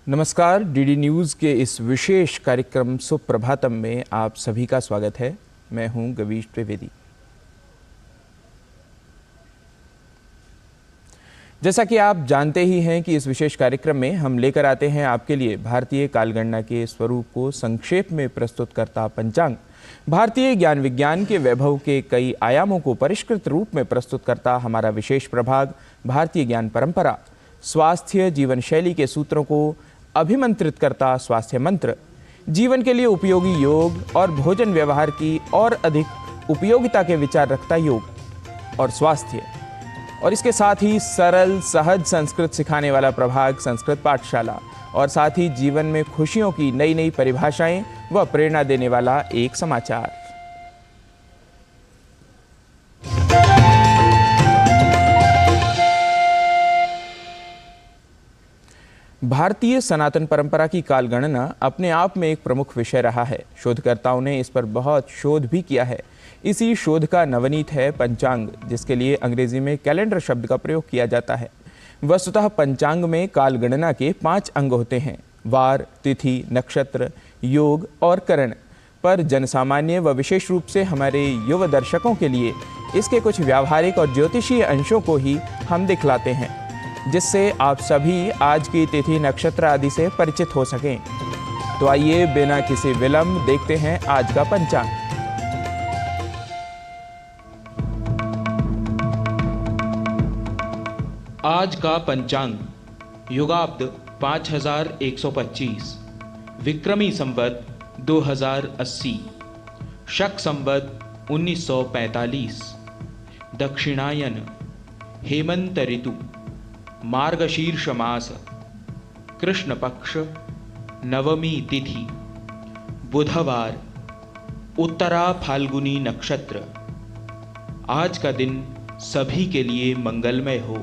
नमस्कार, DD news के इस विशेष कार्यक्रम सुप्रभातम में आप सभी का स्वागत है। मैं हूं गवीश त्रिवेदी। जैसा कि आप जानते ही हैं कि इस विशेष कार्यक्रम में हम लेकर आते हैं आपके लिए भारतीय कालगणना के स्वरूप को संक्षेप में प्रस्तुत करता पंचांग, भारतीय ज्ञान विज्ञान के वैभव के कई आयामों को परिष्कृत रूप में प्रस्तुत करता हमारा विशेष प्रभाग भारतीय ज्ञान परंपरा, स्वास्थ्य जीवन शैली के सूत्रों को अभिमंत्रित करता स्वास्थ्य मंत्र, जीवन के लिए उपयोगी योग और भोजन व्यवहार की और अधिक उपयोगिता के विचार रखता योग और स्वास्थ्य, और इसके साथ ही सरल सहज संस्कृत सिखाने वाला प्रभाग संस्कृत पाठशाला, और साथ ही जीवन में खुशियों की नई नई परिभाषाएं व प्रेरणा देने वाला एक समाचार। भारतीय सनातन परंपरा की कालगणना अपने आप में एक प्रमुख विषय रहा है। शोधकर्ताओं ने इस पर बहुत शोध भी किया है। इसी शोध का नवनीत है पंचांग, जिसके लिए अंग्रेजी में कैलेंडर शब्द का प्रयोग किया जाता है। वस्तुतः पंचांग में कालगणना के 5 अंग होते हैं: वार, तिथि, नक्षत्र, योग और करण। पर जनसामान्य व विशेष रूप से हमारे युवा दर्शकों के लिए इसके कुछ व्यावहारिक और ज्योतिषीय अंशों को ही हम दिखलाते हैं, जिससे आप सभी आज की तिथि नक्षत्र आदि से परिचित हो सकें। तो आइए बिना किसी विलंब देखते हैं आज का पंचांग। आज का पंचांग युगाब्द 5125, विक्रमी संवत 2080, शक संवत 1945, दक्षिणायन, हेमंत ऋतु, मार्गशीर्ष मास, कृष्ण पक्ष, नवमी तिथि, बुधवार, उत्तरा फाल्गुनी नक्षत्र। आज का दिन सभी के लिए मंगलमय हो।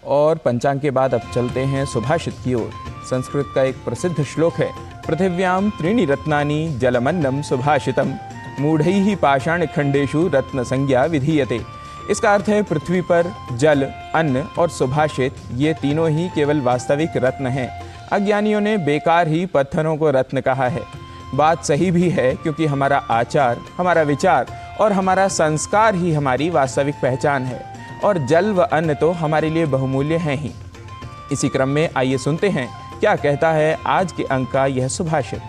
और पंचांग के बाद अब चलते हैं सुभाषित की ओर। संस्कृत का एक प्रसिद्ध श्लोक है, पृथिव्याम त्रीणि रत्नानि जलमन्नम सुभाषितम मूढ़ैः पाषाण खंडेषु रत्न संज्ञा विधीयते। इसका अर्थ है पृथ्वी पर जल, अन्न और सुभाषित, ये तीनों ही केवल वास्तविक रत्न हैं। अज्ञानियों ने बेकार ही पत्थरों को रत्न कहा है। बात सही भी है, क्योंकि हमारा आचार, हमारा विचार और हमारा संस्कार ही हमारी वास्तविक पहचान है, और जल व अन्न तो हमारे लिए बहुमूल्य हैं ही। इसी क्रम में आइए सुनते हैं क्या कहता है आज के अंक का यह सुभाषित।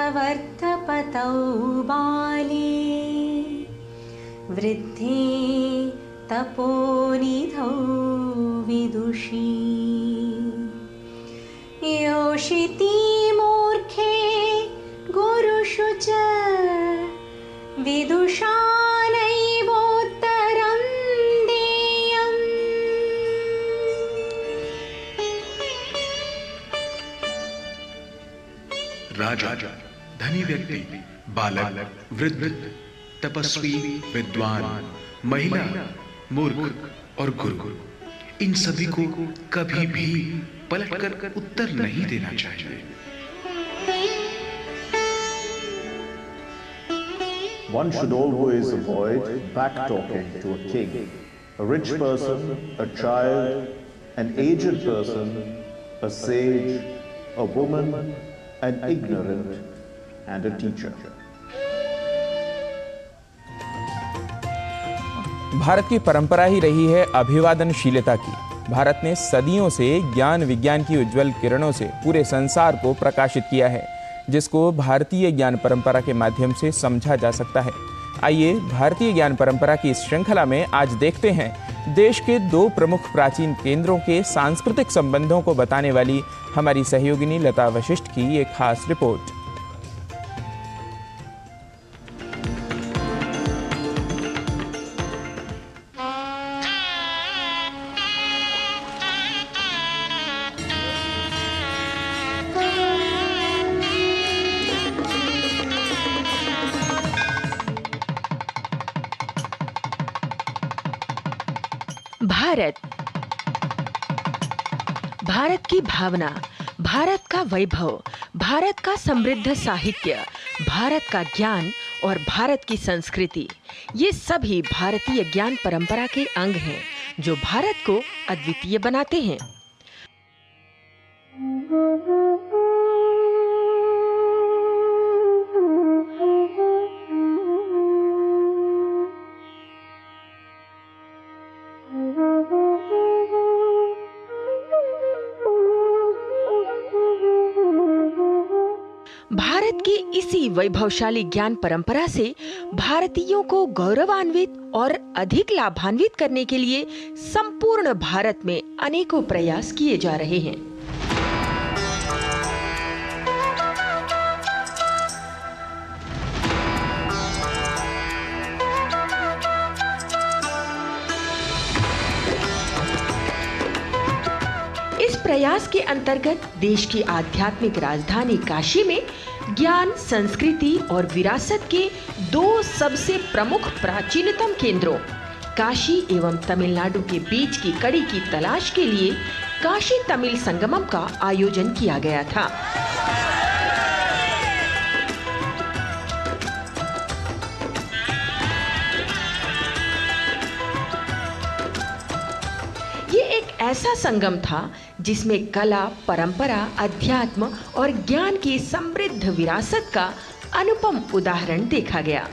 वर्धपतौ बाले वृद्धे तपोनिधौ विदुषी योषिति मूर्खे गुरुषु च विदुषा नैवोत्तरं देयम्। राजा, धनी व्यक्ति, बालक, वृद्ध, तपस्वी, विद्वान, महिला, मूर्ख और गुरु, इन सभी को कभी भी पलटकर उत्तर नहीं देना चाहिए। One should always avoid back-talking to a king, a rich person, a child, an aged person, a sage, a woman, an ignorant, and a teacher. Bharat की परंपरा ही रही है अभिवादनशीलता की। भारत ने सदियों से ज्ञान विज्ञान की उज्जवल किरणों से पूरे संसार को प्रकाशित किया है, जिसको भारतीय ज्ञान परंपरा के माध्यम से समझा जा सकता है। आइए भारतीय ज्ञान परंपरा की इस श्रृंखला में आज देखते हैं देश के 2 प्रमुख प्राचीन केंद्रों के सांस्कृतिक संबंधों को बताने वाली हमारी सहयोगिनी लता वशिष्ठ की एक खास रिपोर्ट। भारत, भारत की भावना, भारत का वैभव, भारत का समृद्ध साहित्य, भारत का ज्ञान और भारत की संस्कृति, ये सभी भारतीय ज्ञान परंपरा के अंग हैं जो भारत को अद्वितीय बनाते हैं। भारत की इसी वैभवशाली ज्ञान परंपरा से भारतीयों को गौरवान्वित और अधिक लाभान्वित करने के लिए संपूर्ण भारत में अनेकों प्रयास किए जा रहे हैं। इस प्रयास के अंतर्गत देश की आध्यात्मिक राजधानी काशी में ज्ञान, संस्कृति और विरासत के दो सबसे प्रमुख प्राचीनतम केंद्रों काशी एवं तमिलनाडु के बीच की कड़ी की तलाश के लिए काशी तमिल संगमम का आयोजन किया गया था। ये एक ऐसा संगम था जिसमें कला, परंपरा, अध्यात्म और ज्ञान की समृद्ध विरासत का अनुपम उदाहरण देखा गया।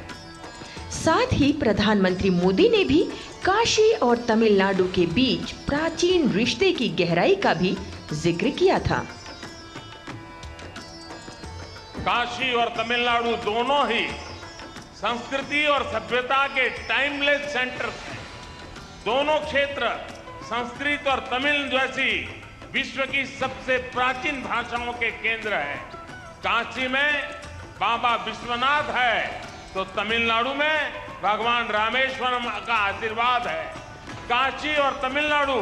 साथ ही प्रधानमंत्री मोदी ने भी काशी और तमिलनाडु के बीच प्राचीन रिश्ते की गहराई का भी जिक्र किया था। काशी और तमिलनाडु दोनों ही संस्कृति और सभ्यता के टाइमलेस सेंटर हैं। दोनों क्षेत्र संस्कृत और तमिल जैसी विश्व की सबसे प्राचीन भाषाओं के केंद्र हैं। काशी में बाबा विश्वनाथ है तो तमिलनाडु में भगवान रामेश्वरम का आशीर्वाद है। काशी और तमिलनाडु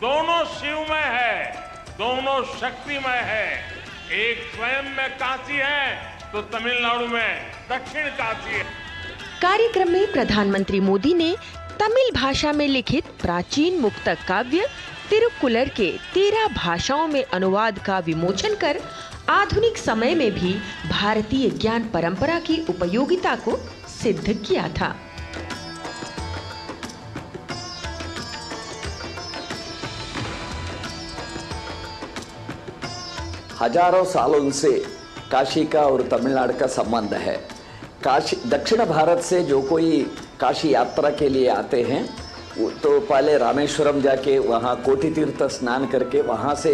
दोनों शिवमय है, दोनों शक्तिमय है। एक स्वयं में काशी है तो तमिलनाडु में दक्षिण काशी है। कार्यक्रम में प्रधानमंत्री मोदी ने तमिल भाषा में लिखित प्राचीन मुक्तक काव्य तिरुक्कुलर के 13 भाषाओं में अनुवाद का विमोचन कर आधुनिक समय में भी भारतीय ज्ञान परंपरा की उपयोगिता को सिद्ध किया था। हजारों सालों से काशी का और तमिलनाडु का संबंध है। काशी, दक्षिण भारत से जो कोई काशी यात्रा के लिए आते हैं तो पहले रामेश्वरम जाके वहाँ कोटि तीर्थ स्नान करके वहाँ से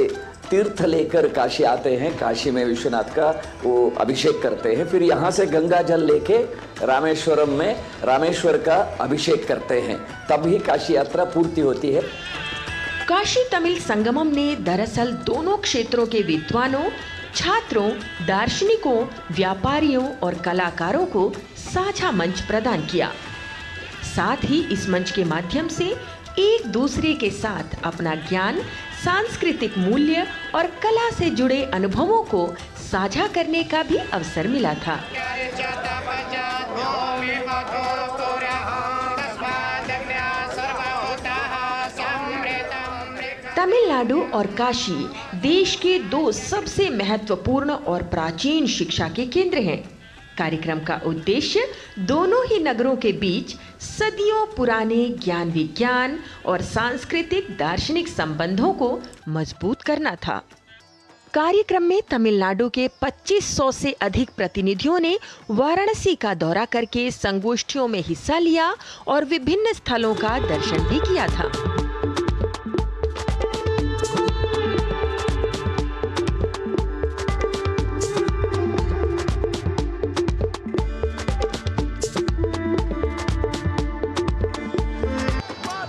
तीर्थ लेकर काशी आते हैं। काशी में विश्वनाथ का वो अभिषेक करते हैं, फिर यहाँ से गंगा जल लेके रामेश्वरम में रामेश्वर का अभिषेक करते हैं, तभी काशी यात्रा पूर्ति होती है। काशी तमिल संगमम ने दरअसल दोनों क्षेत्रों के विद्वानों, छात्रों, दार्शनिकों, व्यापारियों और कलाकारों को साझा मंच प्रदान किया। साथ ही इस मंच के माध्यम से एक दूसरे के साथ अपना ज्ञान, सांस्कृतिक मूल्य और कला से जुड़े अनुभवों को साझा करने का भी अवसर मिला था। तमिलनाडु और काशी देश के दो सबसे महत्वपूर्ण और प्राचीन शिक्षा के केंद्र हैं। कार्यक्रम का उद्देश्य दोनों ही नगरों के बीच सदियों पुराने ज्ञान विज्ञान और सांस्कृतिक दार्शनिक संबंधों को मजबूत करना था। कार्यक्रम में तमिलनाडु के 2500 से अधिक प्रतिनिधियों ने वाराणसी का दौरा करके संगोष्ठियों में हिस्सा लिया और विभिन्न स्थलों का दर्शन भी किया था।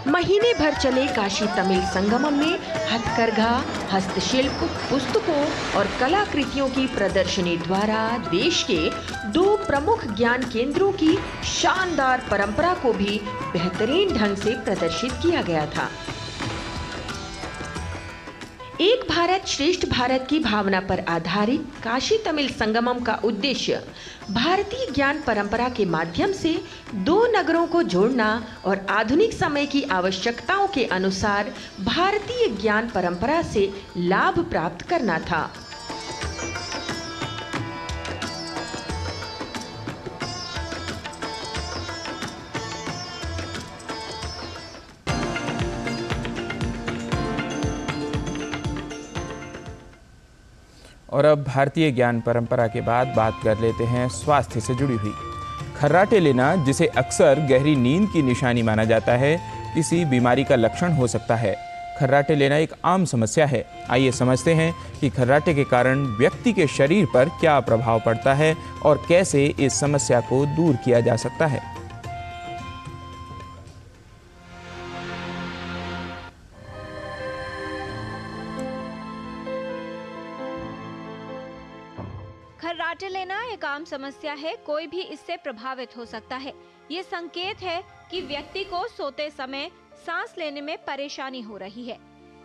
महीने भर चले काशी तमिल संगमम में हथकरघा, हस्तशिल्प, पुस्तकों और कलाकृतियों की प्रदर्शनी द्वारा देश के दो प्रमुख ज्ञान केंद्रों की शानदार परंपरा को भी बेहतरीन ढंग से प्रदर्शित किया गया था। एक भारत श्रेष्ठ भारत की भावना पर आधारित काशी तमिल संगमम का उद्देश्य भारतीय ज्ञान परंपरा के माध्यम से दो नगरों को जोड़ना और आधुनिक समय की आवश्यकताओं के अनुसार भारतीय ज्ञान परंपरा से लाभ प्राप्त करना था। और अब भारतीय ज्ञान परंपरा के बाद बात कर लेते हैं स्वास्थ्य से जुड़ी हुई। खर्राटे लेना, जिसे अक्सर गहरी नींद की निशानी माना जाता है, किसी बीमारी का लक्षण हो सकता है। खर्राटे लेना एक आम समस्या है। आइए समझते हैं कि खर्राटे के कारण व्यक्ति के शरीर पर क्या प्रभाव पड़ता है और कैसे इस समस्या को दूर किया जा सकता है। खर्राटे लेना एक आम समस्या है। कोई भी इससे प्रभावित हो सकता है। ये संकेत है कि व्यक्ति को सोते समय सांस लेने में परेशानी हो रही है।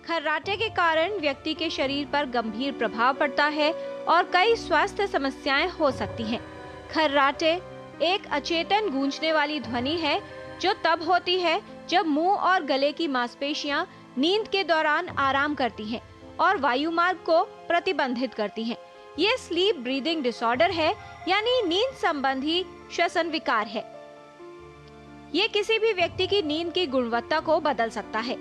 खर्राटे के कारण व्यक्ति के शरीर पर गंभीर प्रभाव पड़ता है और कई स्वास्थ्य समस्याएं हो सकती हैं। खर्राटे एक अचेतन गूंजने वाली ध्वनि है जो तब होती है जब मुंह और गले की मांसपेशियां नींद के दौरान आराम करती हैं और वायुमार्ग को प्रतिबंधित करती हैं। ये स्लीप ब्रीदिंग डिसऑर्डर है, यानी नींद संबंधी श्वसन विकार है। ये किसी भी व्यक्ति की नींद की गुणवत्ता को बदल सकता है।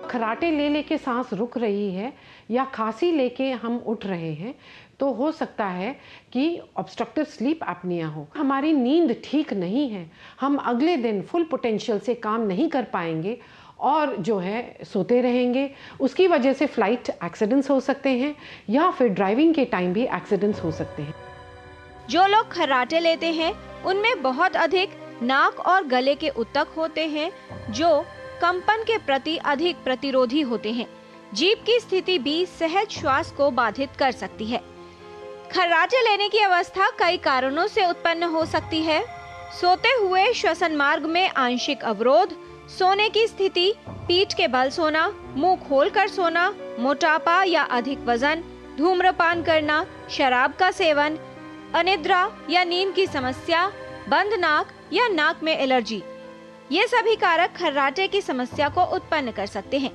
खर्राटे ले लेके सांस रुक रही है या खांसी लेके हम उठ रहे हैं तो हो सकता है कि ऑब्स्ट्रक्टिव स्लीप एपनिया हो। हमारी नींद ठीक नहीं है, हम अगले दिन फुल पोटेंशियल से काम नहीं कर पाएंगे और जो है सोते रहेंगे। उसकी वजह से फ्लाइट एक्सीडेंट्स हो सकते हैं या फिर ड्राइविंग के टाइम भी एक्सीडेंट्स हो सकते हैं। जो लोग खर्राटे लेते हैं उनमें बहुत अधिक नाक और गले के ऊतक होते हैं जो कंपन के प्रति अधिक प्रतिरोधी होते हैं। जीभ की स्थिति भी सहज श्वास को बाधित कर सकती है। खर्राटे लेने की अवस्था कई कारणों से उत्पन्न हो सकती है। सोते हुए श्वसन मार्ग में आंशिक अवरोध, सोने की स्थिति, पीठ के बल सोना, मुंह खोलकर सोना, मोटापा या अधिक वजन, धूम्रपान करना, शराब का सेवन, अनिद्रा या नींद की समस्या, बंद नाक या नाक में एलर्जी, ये सभी कारक खर्राटे की समस्या को उत्पन्न कर सकते हैं।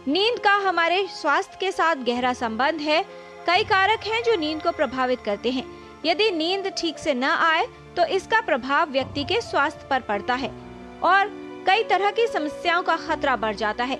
नींद का हमारे स्वास्थ्य के साथ गहरा संबंध है। कई कारक हैं जो नींद को प्रभावित करते हैं। यदि नींद ठीक से न आए तो इसका प्रभाव व्यक्ति के स्वास्थ्य पर पड़ता है और कई तरह की समस्याओं का खतरा बढ़ जाता है।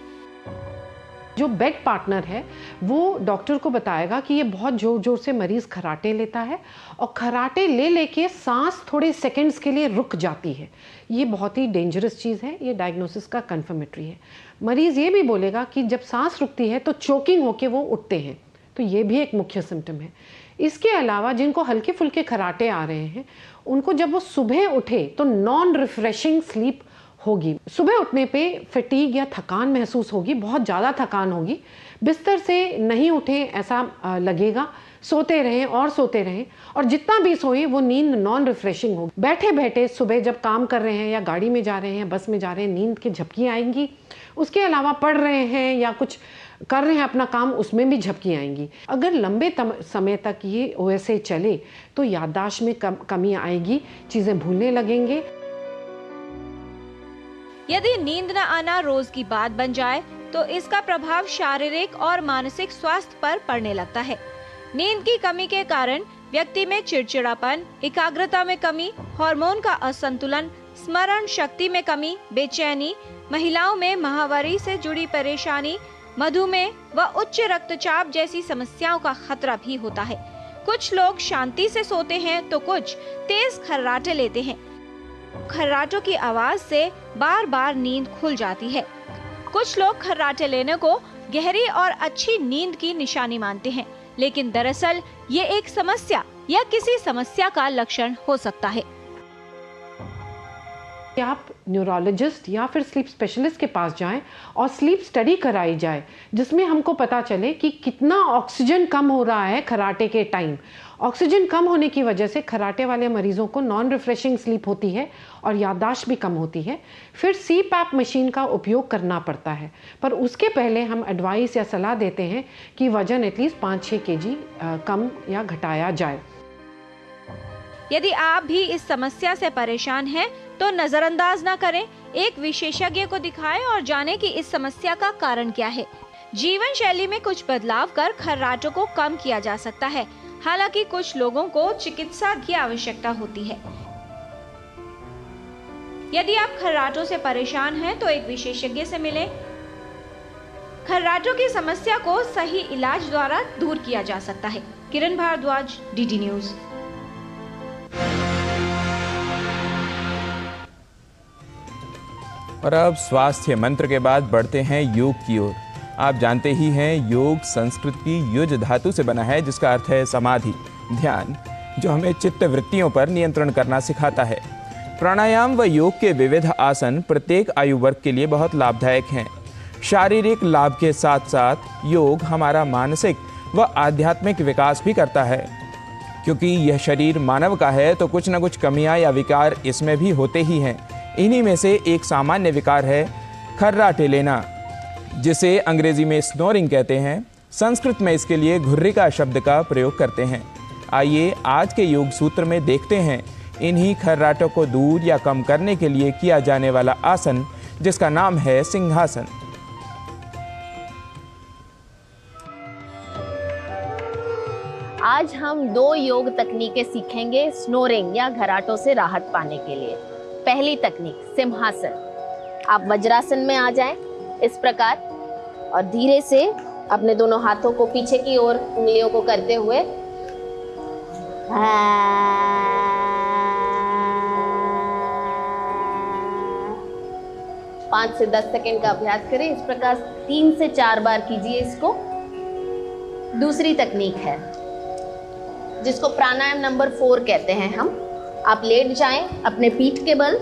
जो बेड पार्टनर है वो डॉक्टर को बताएगा कि ये बहुत जोर जोर से मरीज खर्राटे लेता है और खर्राटे ले लेके सांस थोड़े सेकंड्स के लिए रुक जाती है। ये बहुत ही डेंजरस चीज़ है। ये डायग्नोसिस का कन्फर्मेटरी है। मरीज ये भी बोलेगा कि जब सांस रुकती है तो चोकिंग होके वो उठते हैं, तो ये भी एक मुख्य सिम्टम है। इसके अलावा जिनको हल्के फुल्के खर्राटे आ रहे हैं उनको जब वो सुबह उठे तो नॉन रिफ्रेशिंग स्लीप होगी। सुबह उठने पे फटीग या थकान महसूस होगी, बहुत ज़्यादा थकान होगी। बिस्तर से नहीं उठे ऐसा लगेगा, सोते रहें और सोते रहें और जितना भी सोएं वो नींद नॉन रिफ्रेशिंग होगी। बैठे बैठे सुबह जब काम कर रहे हैं या गाड़ी में जा रहे हैं, बस में जा रहे हैं, नींद की झपकियाँ आएंगी। उसके अलावा पढ़ रहे हैं या कुछ कर रहे हैं अपना काम, उसमें भी झपकियाँ आएंगी। अगर लंबे समय तक ये OSA चले तो याददाश्त में कमी आएगी, चीज़ें भूलने लगेंगे। यदि नींद न आना रोज की बात बन जाए तो इसका प्रभाव शारीरिक और मानसिक स्वास्थ्य पर पड़ने लगता है। नींद की कमी के कारण व्यक्ति में चिड़चिड़ापन, एकाग्रता में कमी, हार्मोन का असंतुलन, स्मरण शक्ति में कमी, बेचैनी, महिलाओं में माहवारी से जुड़ी परेशानी, मधुमेह व उच्च रक्तचाप जैसी समस्याओं का खतरा भी होता है। कुछ लोग शांति से सोते हैं तो कुछ तेज खर्राटे लेते हैं। खर्राटों की आवाज से बार बार नींद खुल जाती है। कुछ लोग खर्राटे लेने को गहरी और अच्छी नींद की निशानी मानते हैं, लेकिन दरअसल ये एक समस्या या किसी समस्या का लक्षण हो सकता है। कि आप न्यूरोलॉजिस्ट या फिर स्लीप स्पेशलिस्ट के पास जाएं और स्लीप स्टडी कराई जाए, जिसमें हमको पता चले कि कितना ऑक्सीजन कम हो रहा है खर्राटे के टाइम। ऑक्सीजन कम होने की वजह से खर्राटे वाले मरीजों को नॉन रिफ्रेशिंग स्लीप होती है और याददाश्त भी कम होती है। फिर CPAP मशीन का उपयोग करना पड़ता है, पर उसके पहले हम एडवाइस या सलाह देते हैं कि वजन एटलीस्ट 5-6 kg कम या घटाया जाए। यदि आप भी इस समस्या से परेशान हैं तो नजरअंदाज न करें, एक विशेषज्ञ को दिखाएं और जानें कि इस समस्या का कारण क्या है। जीवन शैली में कुछ बदलाव कर खर्राटों को कम किया जा सकता है। हालांकि कुछ लोगों को चिकित्सा की आवश्यकता होती है। यदि आप खर्राटों से परेशान हैं तो एक विशेषज्ञ से मिलें। खर्राटों की समस्या को सही इलाज द्वारा दूर किया जा सकता है। किरण भारद्वाज, DD न्यूज। और अब स्वास्थ्य मंत्र के बाद बढ़ते हैं योग की ओर। आप जानते ही हैं, योग संस्कृत की युज धातु से बना है, जिसका अर्थ है समाधि, ध्यान, जो हमें चित्त वृत्तियों पर नियंत्रण करना सिखाता है। प्राणायाम व योग के विविध आसन प्रत्येक आयु वर्ग के लिए बहुत लाभदायक हैं। शारीरिक लाभ के साथ साथ योग हमारा मानसिक व आध्यात्मिक विकास भी करता है। क्योंकि यह शरीर मानव का है तो कुछ न कुछ कमियां या विकार इसमें भी होते ही हैं। इन्हीं में से एक सामान्य विकार है खर्राटे लेना, जिसे अंग्रेजी में स्नोरिंग कहते हैं। संस्कृत में इसके लिए घुर्रिका शब्द का प्रयोग करते हैं। आइए आज के योग सूत्र में देखते हैं इन्हीं खर्राटों को दूर या कम करने के लिए किया जाने वाला आसन, जिसका नाम है सिंहासन। आज हम 2 योग तकनीकें सीखेंगे स्नोरिंग या घराटों से राहत पाने के लिए। पहली तकनीक सिंहासन। आप वज्रासन में आ जाएं इस प्रकार और धीरे से अपने दोनों हाथों को पीछे की ओर उंगलियों को करते हुए 5 से 10 सेकंड का अभ्यास करें। इस प्रकार 3 से 4 बार कीजिए इसको। दूसरी तकनीक है जिसको प्राणायाम नंबर 4 कहते हैं हम। आप लेट जाएं अपने पीठ के बल,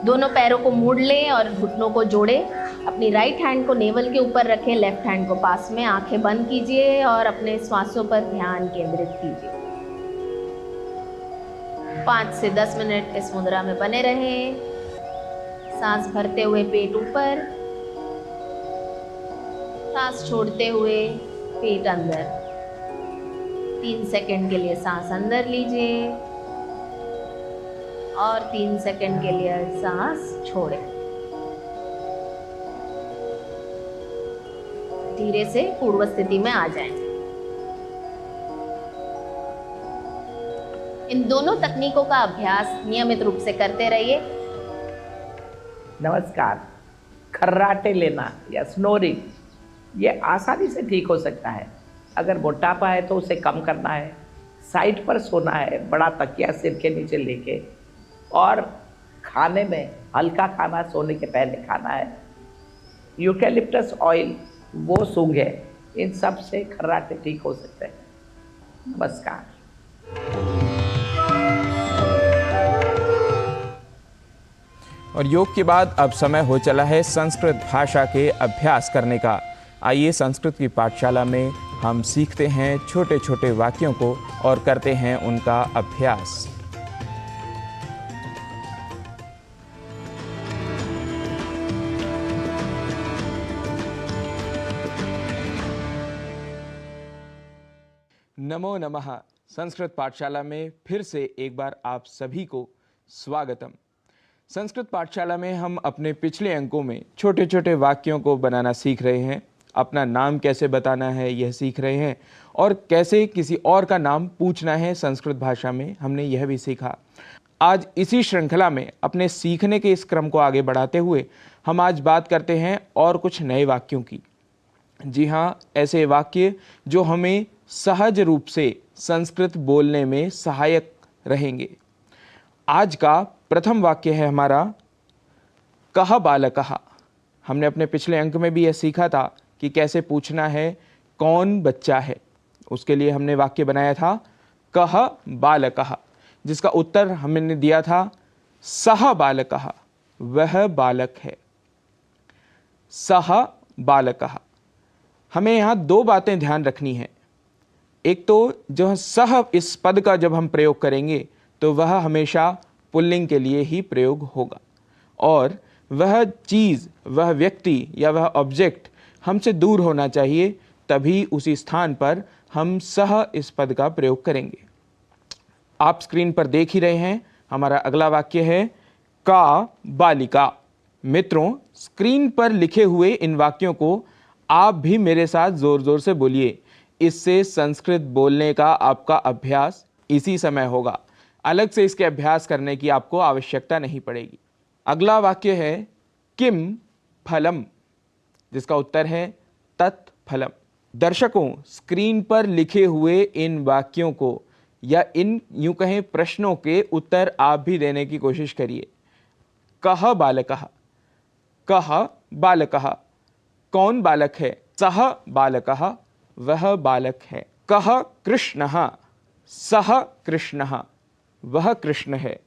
दोनों पैरों को मोड़ लें और घुटनों को जोड़ें। अपनी राइट हैंड को नेवल के ऊपर रखें, लेफ्ट हैंड को पास में। आंखें बंद कीजिए और अपने श्वासों पर ध्यान केंद्रित कीजिए। 5 से 10 मिनट इस मुद्रा में बने रहें। सांस भरते हुए पेट ऊपर, सांस छोड़ते हुए पेट अंदर। 3 सेकंड के लिए सांस अंदर लीजिए और 3 सेकंड के लिए सांस छोड़ें। धीरे से पूर्व स्थिति में आ जाएं। इन दोनों तकनीकों का अभ्यास नियमित रूप से करते रहिए। नमस्कार। खर्राटे लेना या स्नोरिंग ये आसानी से ठीक हो सकता है। अगर मोटापा है तो उसे कम करना है, साइड पर सोना है, बड़ा तकिया सिर के नीचे लेके, और खाने में हल्का खाना सोने के पहले खाना है। यूकेलिप्टस ऑयल वो सूंघ है, इन सब से खर्राटे ठीक हो सकते हैं। नमस्कार। और योग के बाद अब समय हो चला है संस्कृत भाषा के अभ्यास करने का। आइए संस्कृत की पाठशाला में हम सीखते हैं छोटे छोटे वाक्यों को और करते हैं उनका अभ्यास। नमो नमः। संस्कृत पाठशाला में फिर से एक बार आप सभी को स्वागतम। संस्कृत पाठशाला में हम अपने पिछले अंकों में छोटे छोटे वाक्यों को बनाना सीख रहे हैं। अपना नाम कैसे बताना है यह सीख रहे हैं, और कैसे किसी और का नाम पूछना है संस्कृत भाषा में हमने यह भी सीखा। आज इसी श्रृंखला में अपने सीखने के इस क्रम को आगे बढ़ाते हुए हम आज बात करते हैं और कुछ नए वाक्यों की। जी हाँ, ऐसे वाक्य जो हमें सहज रूप से संस्कृत बोलने में सहायक रहेंगे। आज का प्रथम वाक्य है हमारा कह बालकः। हमने अपने पिछले अंक में भी यह सीखा था कि कैसे पूछना है कौन बच्चा है। उसके लिए हमने वाक्य बनाया था कह बालकः, जिसका उत्तर हमने दिया था सह बालकः, वह बालक है। सह बालकः। हमें यहाँ दो बातें ध्यान रखनी है। एक तो जो सह इस पद का जब हम प्रयोग करेंगे तो वह हमेशा पुल्लिंग के लिए ही प्रयोग होगा, और वह चीज़, वह व्यक्ति या वह ऑब्जेक्ट हमसे दूर होना चाहिए, तभी उसी स्थान पर हम सह इस पद का प्रयोग करेंगे। आप स्क्रीन पर देख ही रहे हैं, हमारा अगला वाक्य है का बालिका। मित्रों, स्क्रीन पर लिखे हुए इन वाक्यों को आप भी मेरे साथ जोर जोर से बोलिए। इससे संस्कृत बोलने का आपका अभ्यास इसी समय होगा। अलग से इसके अभ्यास करने की आपको आवश्यकता नहीं पड़ेगी। अगला वाक्य है किम फलम, जिसका उत्तर है तत्फलम। दर्शकों, स्क्रीन पर लिखे हुए इन वाक्यों को या इन यूं कहें प्रश्नों के उत्तर आप भी देने की कोशिश करिए। कह बालकः, कह बालकः, कौन बालक है? सह बालकः, वह बालक है। कह कृष्णः, सह कृष्णः, वह कृष्ण है।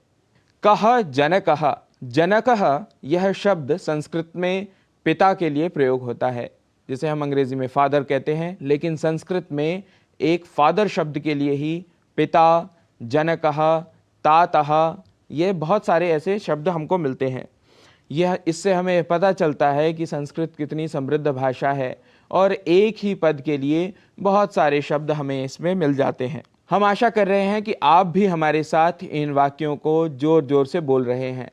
कह जनकः, जनकः यह शब्द संस्कृत में पिता के लिए प्रयोग होता है, जिसे हम अंग्रेजी में फादर कहते हैं, लेकिन संस्कृत में एक फादर शब्द के लिए ही पिता, जनकः, तातः, ये बहुत सारे ऐसे शब्द हमको मिलते हैं। यह इससे हमें पता चलता है कि संस्कृत कितनी समृद्ध भाषा है और एक ही पद के लिए बहुत सारे शब्द हमें इसमें मिल जाते हैं। हम आशा कर रहे हैं कि आप भी हमारे साथ इन वाक्यों को जोर जोर से बोल रहे हैं।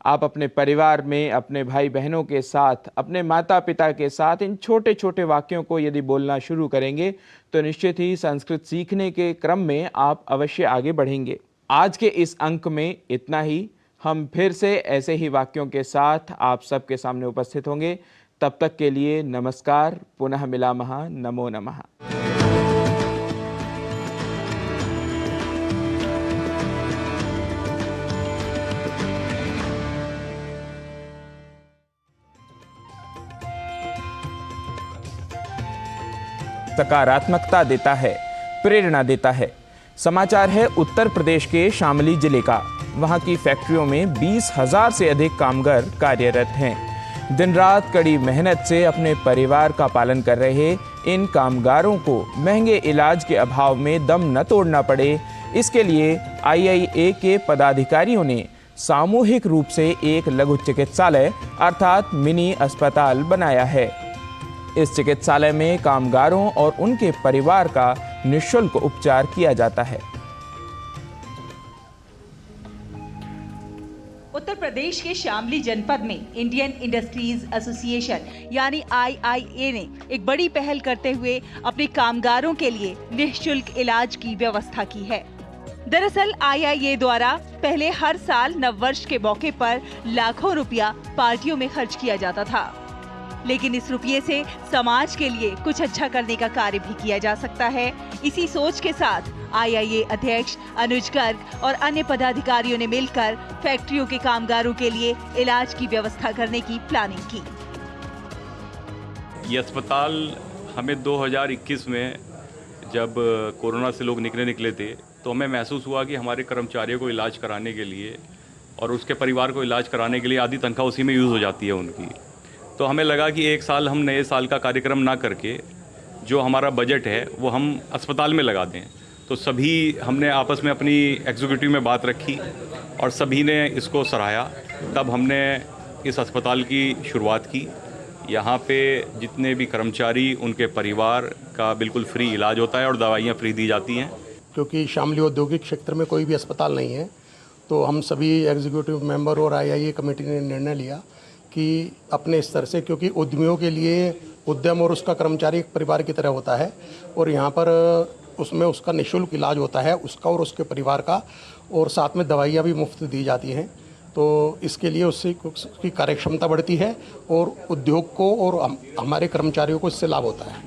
आप अपने परिवार में, अपने भाई बहनों के साथ, अपने माता पिता के साथ इन छोटे छोटे वाक्यों को यदि बोलना शुरू करेंगे तो निश्चित ही संस्कृत सीखने के क्रम में आप अवश्य आगे बढ़ेंगे। आज के इस अंक में इतना ही। हम फिर से ऐसे ही वाक्यों के साथ आप सबके सामने उपस्थित होंगे। तब तक के लिए नमस्कार, पुनः मिलामः, नमो नमः। सकारात्मकता देता है, प्रेरणा देता है। समाचार है उत्तर प्रदेश के शामली जिले का। वहां की फैक्ट्रियों में 20,000 से अधिक कामगार कार्यरत हैं। दिन रात कड़ी मेहनत से अपने परिवार का पालन कर रहे इन कामगारों को महंगे इलाज के अभाव में दम न तोड़ना पड़े, इसके लिए IIA के पदाधिकारियों ने सामूहिक रूप से एक लघु चिकित्सालय अर्थात मिनी अस्पताल बनाया है। इस चिकित्सालय में कामगारों और उनके परिवार का निःशुल्क उपचार किया जाता है। उत्तर प्रदेश के शामली जनपद में इंडियन इंडस्ट्रीज एसोसिएशन यानी IIA ने एक बड़ी पहल करते हुए अपने कामगारों के लिए निःशुल्क इलाज की व्यवस्था की है। दरअसल IIA द्वारा पहले हर साल नववर्ष के मौके पर लाखों रुपया पार्टियों में खर्च किया जाता था, लेकिन इस रुपये से समाज के लिए कुछ अच्छा करने का कार्य भी किया जा सकता है। इसी सोच के साथ IIA अध्यक्ष अनुज गर्ग और अन्य पदाधिकारियों ने मिलकर फैक्ट्रियों के कामगारों के लिए इलाज की व्यवस्था करने की प्लानिंग की। ये अस्पताल हमें 2021 में जब कोरोना से लोग निकले थे तो हमें महसूस हुआ कि हमारे कर्मचारियों को इलाज कराने के लिए और उसके परिवार को इलाज कराने के लिए आधी तनख्वाह उसी में यूज़ हो जाती है उनकी। तो हमें लगा कि एक साल हम नए साल का कार्यक्रम ना करके जो हमारा बजट है वो हम अस्पताल में लगा दें। तो सभी हमने आपस में अपनी एग्जीक्यूटिव में बात रखी और सभी ने इसको सराहा। तब हमने इस अस्पताल की शुरुआत की। यहाँ पे जितने भी कर्मचारी, उनके परिवार का बिल्कुल फ्री इलाज होता है और दवाइयाँ फ्री दी जाती हैं। क्योंकि शामली औद्योगिक क्षेत्र में कोई भी अस्पताल नहीं है, तो हम सभी एग्जीक्यूटिव मेंबर और IIA कमेटी ने निर्णय लिया कि अपने स्तर से, क्योंकि उद्यमियों के लिए उद्यम और उसका कर्मचारी एक परिवार की तरह होता है और यहाँ पर उसमें उसका निःशुल्क इलाज होता है, उसका और उसके परिवार का, और साथ में दवाइयाँ भी मुफ्त दी जाती हैं। तो इसके लिए उसकी कार्यक्षमता बढ़ती है और उद्योग को और हमारे कर्मचारियों को इससे लाभ होता है।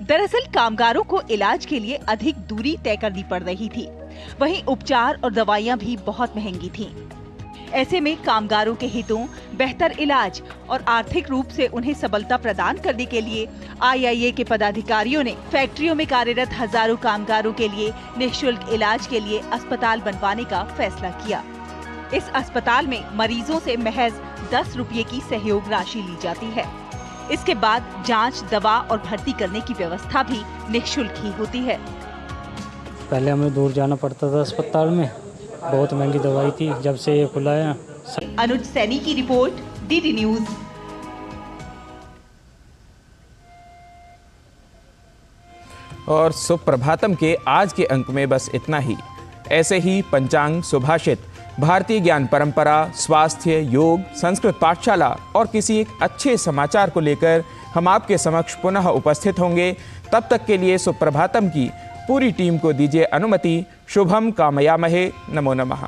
दरअसल कामगारों को इलाज के लिए अधिक दूरी तय करनी पड़ रही थी, वहीं उपचार और दवाइयाँ भी बहुत महंगी थीं। ऐसे में कामगारों के हितों, बेहतर इलाज और आर्थिक रूप से उन्हें सबलता प्रदान करने के लिए आईआईए के पदाधिकारियों ने फैक्ट्रियों में कार्यरत हजारों कामगारों के लिए निःशुल्क इलाज के लिए अस्पताल बनवाने का फैसला किया। इस अस्पताल में मरीजों से महज 10 रुपये की सहयोग राशि ली जाती है। इसके बाद जांच, दवा और भर्ती करने की व्यवस्था भी निःशुल्क ही होती है। पहले हमें दूर जाना पड़ता था अस्पताल में, बहुत महंगी दवाई थी। जब से ये खुला है। अनुज सैनी की रिपोर्ट, डीडी न्यूज। और सुप्रभातम के आज के अंक में बस इतना ही। ऐसे ही पंचांग, सुभाषित, भारतीय ज्ञान परंपरा, स्वास्थ्य, योग, संस्कृत पाठशाला और किसी एक अच्छे समाचार को लेकर हम आपके समक्ष पुनः उपस्थित होंगे। तब तक के लिए सुप्रभातम की पूरी टीम को दीजिए अनुमति। शुभम कामयामहे। नमो नमः।